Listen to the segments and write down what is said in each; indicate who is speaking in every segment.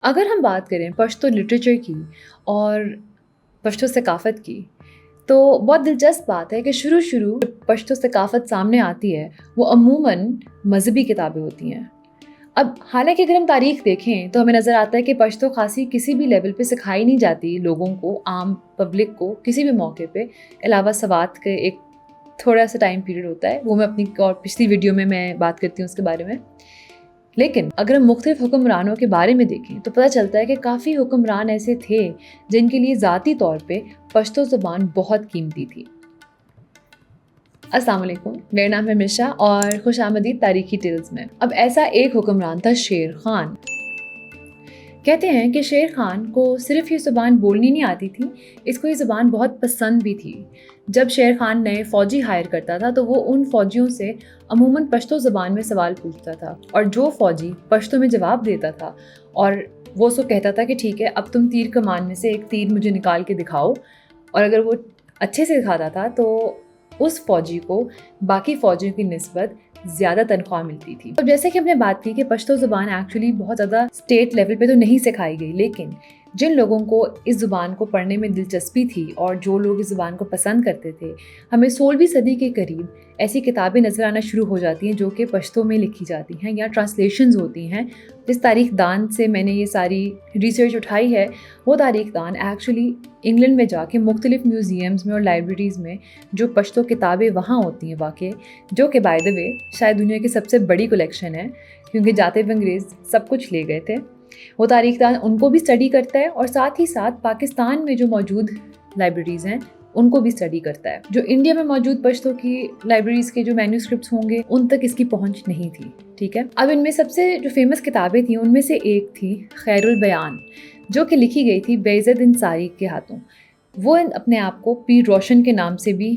Speaker 1: اگر ہم بات کریں پشتو لٹریچر کی اور پشتو ثقافت کی تو بہت دلچسپ بات ہے کہ شروع پشتو ثقافت سامنے آتی ہے وہ عموماً مذہبی کتابیں ہوتی ہیں۔ اب حالانکہ اگر ہم تاریخ دیکھیں تو ہمیں نظر آتا ہے کہ پشتو خاصی کسی بھی لیول پہ سکھائی نہیں جاتی لوگوں کو، عام پبلک کو کسی بھی موقع پہ، علاوہ سوات کے ایک تھوڑا سا ٹائم پیریڈ ہوتا ہے، وہ میں اپنی اور پچھلی ویڈیو میں بات کرتی ہوں اس کے بارے میں۔ لیکن اگر ہم مختلف حکمرانوں کے بارے میں دیکھیں تو پتہ چلتا ہے کہ کافی حکمران ایسے تھے جن کے لیے ذاتی طور پہ پشتو زبان بہت قیمتی تھی۔ السلام علیکم، میرا نام ہے مشا اور خوش آمدید تاریخی ٹیلز میں۔ اب ایسا ایک حکمران تھا شیر خان۔ کہتے ہیں کہ شیر خان کو صرف یہ زبان بولنی نہیں آتی تھی، اس کو یہ زبان بہت پسند بھی تھی۔ جب شیر خان نئے فوجی ہائر کرتا تھا تو وہ ان فوجیوں سے عموماً پشتو زبان میں سوال پوچھتا تھا، اور جو فوجی پشتو میں جواب دیتا تھا اور وہ اس کو کہتا تھا کہ ٹھیک ہے اب تم تیر کمان میں سے ایک تیر مجھے نکال کے دکھاؤ، اور اگر وہ اچھے سے دکھاتا تھا تو اس فوجی کو باقی فوجیوں کی نسبت زیادہ تنخواہ ملتی تھی۔ اب جیسے کہ ہم نے بات کی کہ پشتو زبان ایکچولی بہت زیادہ اسٹیٹ لیول پہ تو نہیں سکھائی گئی، لیکن جن لوگوں کو اس زبان کو پڑھنے میں دلچسپی تھی اور جو لوگ اس زبان کو پسند کرتے تھے، ہمیں 16ویں صدی کے قریب ایسی کتابیں نظر آنا شروع ہو جاتی ہیں جو کہ پشتو میں لکھی جاتی ہیں یا ٹرانسلیشنز ہوتی ہیں۔ جس تاریخ دان سے میں نے یہ ساری ریسرچ اٹھائی ہے، وہ تاریخ دان ایکچولی انگلینڈ میں جا کے مختلف میوزیمز میں اور لائبریریز میں جو پشتو کتابیں وہاں ہوتی ہیں واقع، جو کہ بائی دا وے شاید دنیا کی سب سے بڑی کلیکشن ہے، کیونکہ جاتے ہوئے انگریز سب کچھ لے گئے تھے، وہ تاریخ دان ان کو بھی اسٹڈی کرتا ہے اور ساتھ ہی ساتھ پاکستان میں جو موجود لائبریریز ہیں ان کو بھی اسٹڈی کرتا ہے۔ جو انڈیا میں موجود پشتو کی لائبریریز کے جو مینیوسکرپٹس ہوں گے ان تک اس کی پہنچ نہیں تھی، ٹھیک ہے۔ اب ان میں سب سے جو فیمس کتابیں تھیں ان میں سے ایک تھی خیر البیان، جو کہ لکھی گئی تھی بیضد انصاری کے ہاتھوں۔ وہ اپنے آپ کو پیر روشن کے نام سے بھی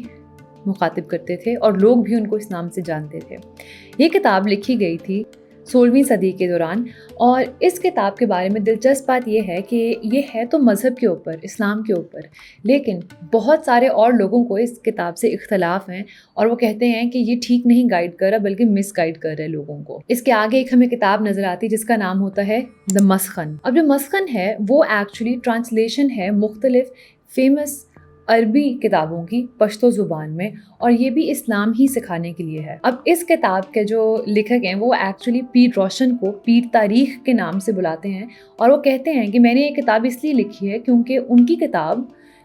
Speaker 1: مخاطب کرتے تھے اور لوگ بھی ان کو اس نام سے جانتے تھے۔ یہ کتاب لکھی گئی تھی 16ویں صدی کے دوران، اور اس کتاب کے بارے میں دلچسپ بات یہ ہے کہ یہ ہے تو مذہب کے اوپر، اسلام کے اوپر، لیکن بہت سارے اور لوگوں کو اس کتاب سے اختلاف ہیں اور وہ کہتے ہیں کہ یہ ٹھیک نہیں گائیڈ کر رہا بلکہ مس گائیڈ کر رہا ہے لوگوں کو۔ اس کے آگے ایک ہمیں کتاب نظر آتی ہے جس کا نام ہوتا ہے دا مسخن۔ اب جو مسخن ہے وہ ایکچولی ٹرانسلیشن ہے مختلف فیمس عربی کتابوں کی پشتو زبان میں، اور یہ بھی اسلام ہی سکھانے کے لیے ہے۔ اب اس کتاب کے جو لکھک ہیں وہ ایکچولی پیر روشن کو پیر تاریخ کے نام سے بلاتے ہیں، اور وہ کہتے ہیں کہ میں نے یہ کتاب اس لیے لکھی ہے کیونکہ ان کی کتاب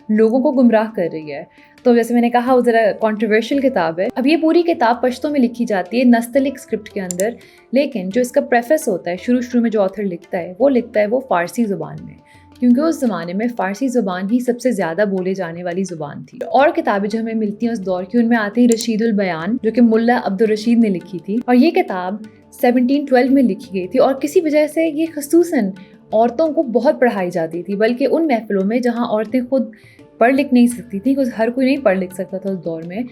Speaker 1: لوگوں کو گمراہ کر رہی ہے۔ تو جیسے میں نے کہا وہ ذرا کنٹروورشل کتاب ہے۔ اب یہ پوری کتاب پشتو میں لکھی جاتی ہے نستعلیق اسکرپٹ کے اندر، لیکن جو اس کا پریفیس ہوتا ہے شروع میں جو آتھر لکھتا ہے وہ فارسی زبان میں، کیونکہ اس زمانے میں فارسی زبان ہی سب سے زیادہ بولے جانے والی زبان تھی۔ اور کتابیں جو ہمیں ملتی ہیں اس دور کی ان میں آتی ہیں رشید البیان، جو کہ ملا عبدالرشید نے لکھی تھی، اور یہ کتاب 1712 میں لکھی گئی تھی، اور کسی وجہ سے یہ خصوصاً عورتوں کو بہت پڑھائی جاتی تھی، بلکہ ان محفلوں میں جہاں عورتیں خود پڑھ لکھ نہیں سکتی تھیں، ہر کوئی نہیں پڑھ لکھ سکتا تھا اس دور میں،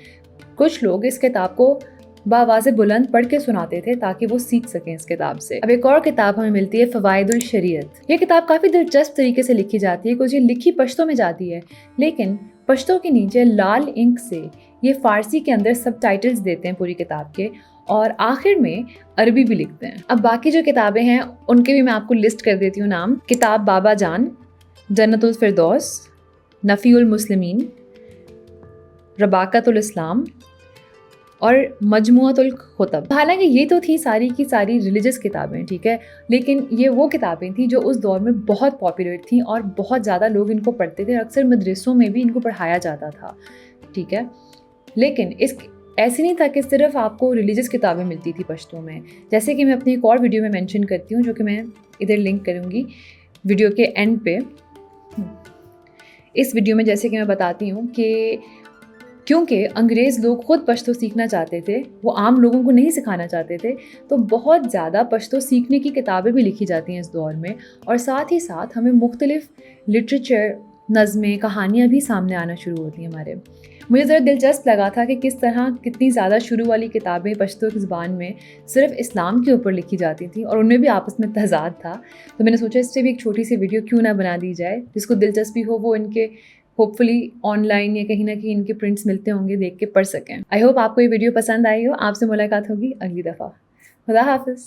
Speaker 1: کچھ لوگ اس کتاب کو بآواز بلند پڑھ کے سناتے تھے تاکہ وہ سیکھ سکیں اس کتاب سے۔ اب ایک اور کتاب ہمیں ملتی ہے فوائد الشریعت۔ یہ کتاب کافی دلچسپ طریقے سے لکھی جاتی ہے کیونکہ یہ لکھی پشتو میں جاتی ہے، لیکن پشتو کے نیچے لال انک سے یہ فارسی کے اندر سب ٹائٹلز دیتے ہیں پوری کتاب کے، اور آخر میں عربی بھی لکھتے ہیں۔ اب باقی جو کتابیں ہیں ان کے بھی میں آپ کو لسٹ کر دیتی ہوں نام: کتاب بابا جان، جنت الفردوس، نفی المسلمین، رباقۃ الاسلام اور مجموعۃ الخطب۔ حالانکہ یہ تو تھی ساری کی ساری ریلیجس کتابیں، ٹھیک ہے، لیکن یہ وہ کتابیں تھیں جو اس دور میں بہت پاپولر تھیں اور بہت زیادہ لوگ ان کو پڑھتے تھے، اکثر مدرسوں میں بھی ان کو پڑھایا جاتا تھا، ٹھیک ہے۔ لیکن ایسے نہیں تھا کہ صرف آپ کو ریلیجس کتابیں ملتی تھی پشتو میں، جیسے کہ میں اپنی ایک اور ویڈیو میں مینشن کرتی ہوں جو کہ میں ادھر لنک کروں گی ویڈیو کے اینڈ پہ۔ اس ویڈیو میں جیسے کہ میں بتاتی ہوں کہ کیونکہ انگریز لوگ خود پشتو سیکھنا چاہتے تھے، وہ عام لوگوں کو نہیں سکھانا چاہتے تھے، تو بہت زیادہ پشتو سیکھنے کی کتابیں بھی لکھی جاتی ہیں اس دور میں، اور ساتھ ہی ساتھ ہمیں مختلف لٹریچر، نظمیں، کہانیاں بھی سامنے آنا شروع ہوتی ہیں ہمارے۔ مجھے ذرا دلچسپ لگا تھا کہ کس طرح کتنی زیادہ شروع والی کتابیں پشتو کی زبان میں صرف اسلام کے اوپر لکھی جاتی تھیں اور ان میں بھی آپس میں تضاد تھا، تو میں نے سوچا اس سے بھی ایک چھوٹی سی ویڈیو کیوں نہ بنا دی جائے، جس کو دلچسپی ہو وہ ان کے ہوپ فلی آن لائن یا کہیں نہ کہیں ان کے پرنٹس ملتے ہوں گے، دیکھ کے پڑھ سکیں۔ آئی ہوپ آپ کو یہ ویڈیو پسند آئی ہو۔ آپ سے ملاقات ہوگی اگلی دفعہ۔ خدا حافظ۔